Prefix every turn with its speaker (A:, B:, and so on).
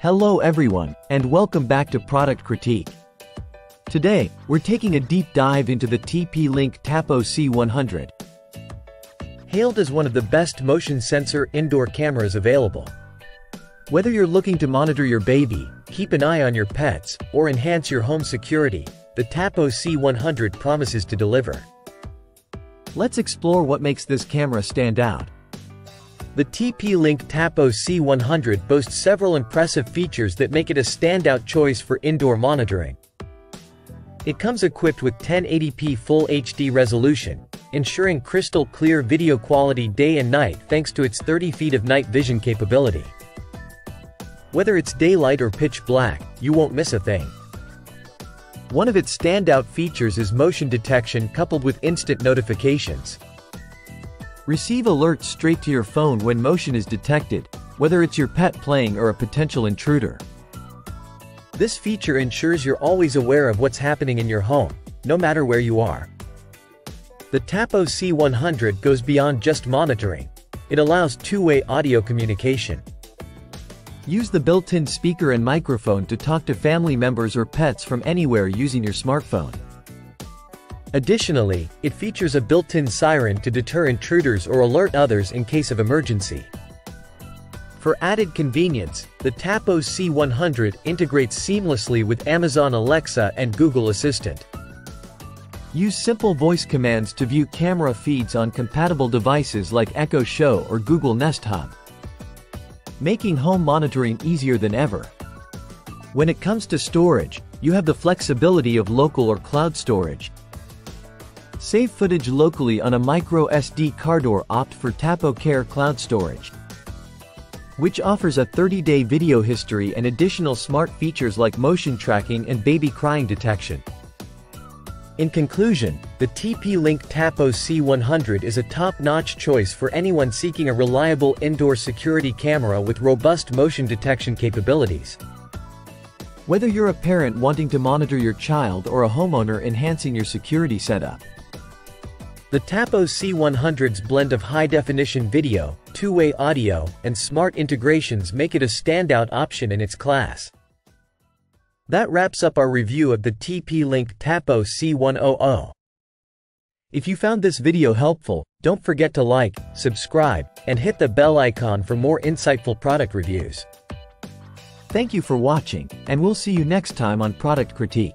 A: Hello everyone, and welcome back to Product Critique. Today, we're taking a deep dive into the TP-Link Tapo C100. Hailed as one of the best motion sensor indoor cameras available. Whether you're looking to monitor your baby, keep an eye on your pets, or enhance your home security, the Tapo C100 promises to deliver. Let's explore what makes this camera stand out. The TP-Link Tapo C100 boasts several impressive features that make it a standout choice for indoor monitoring. It comes equipped with 1080p Full HD resolution, ensuring crystal clear video quality day and night thanks to its 30 feet of night vision capability. Whether it's daylight or pitch black, you won't miss a thing. One of its standout features is motion detection coupled with instant notifications. Receive alerts straight to your phone when motion is detected, whether it's your pet playing or a potential intruder. This feature ensures you're always aware of what's happening in your home, no matter where you are. The Tapo C100 goes beyond just monitoring. It allows two-way audio communication. Use the built-in speaker and microphone to talk to family members or pets from anywhere using your smartphone. Additionally, it features a built-in siren to deter intruders or alert others in case of emergency. For added convenience, the Tapo C100 integrates seamlessly with Amazon Alexa and Google Assistant. Use simple voice commands to view camera feeds on compatible devices like Echo Show or Google Nest Hub, making home monitoring easier than ever. When it comes to storage, you have the flexibility of local or cloud storage. Save footage locally on a micro SD card or opt for Tapo Care Cloud Storage, which offers a 30-day video history and additional smart features like motion tracking and baby crying detection. In conclusion, the TP-Link Tapo C100 is a top-notch choice for anyone seeking a reliable indoor security camera with robust motion detection capabilities. Whether you're a parent wanting to monitor your child or a homeowner enhancing your security setup, the Tapo C100's blend of high-definition video, two-way audio, and smart integrations make it a standout option in its class. That wraps up our review of the TP-Link Tapo C100. If you found this video helpful, don't forget to like, subscribe, and hit the bell icon for more insightful product reviews. Thank you for watching, and we'll see you next time on Product Critique.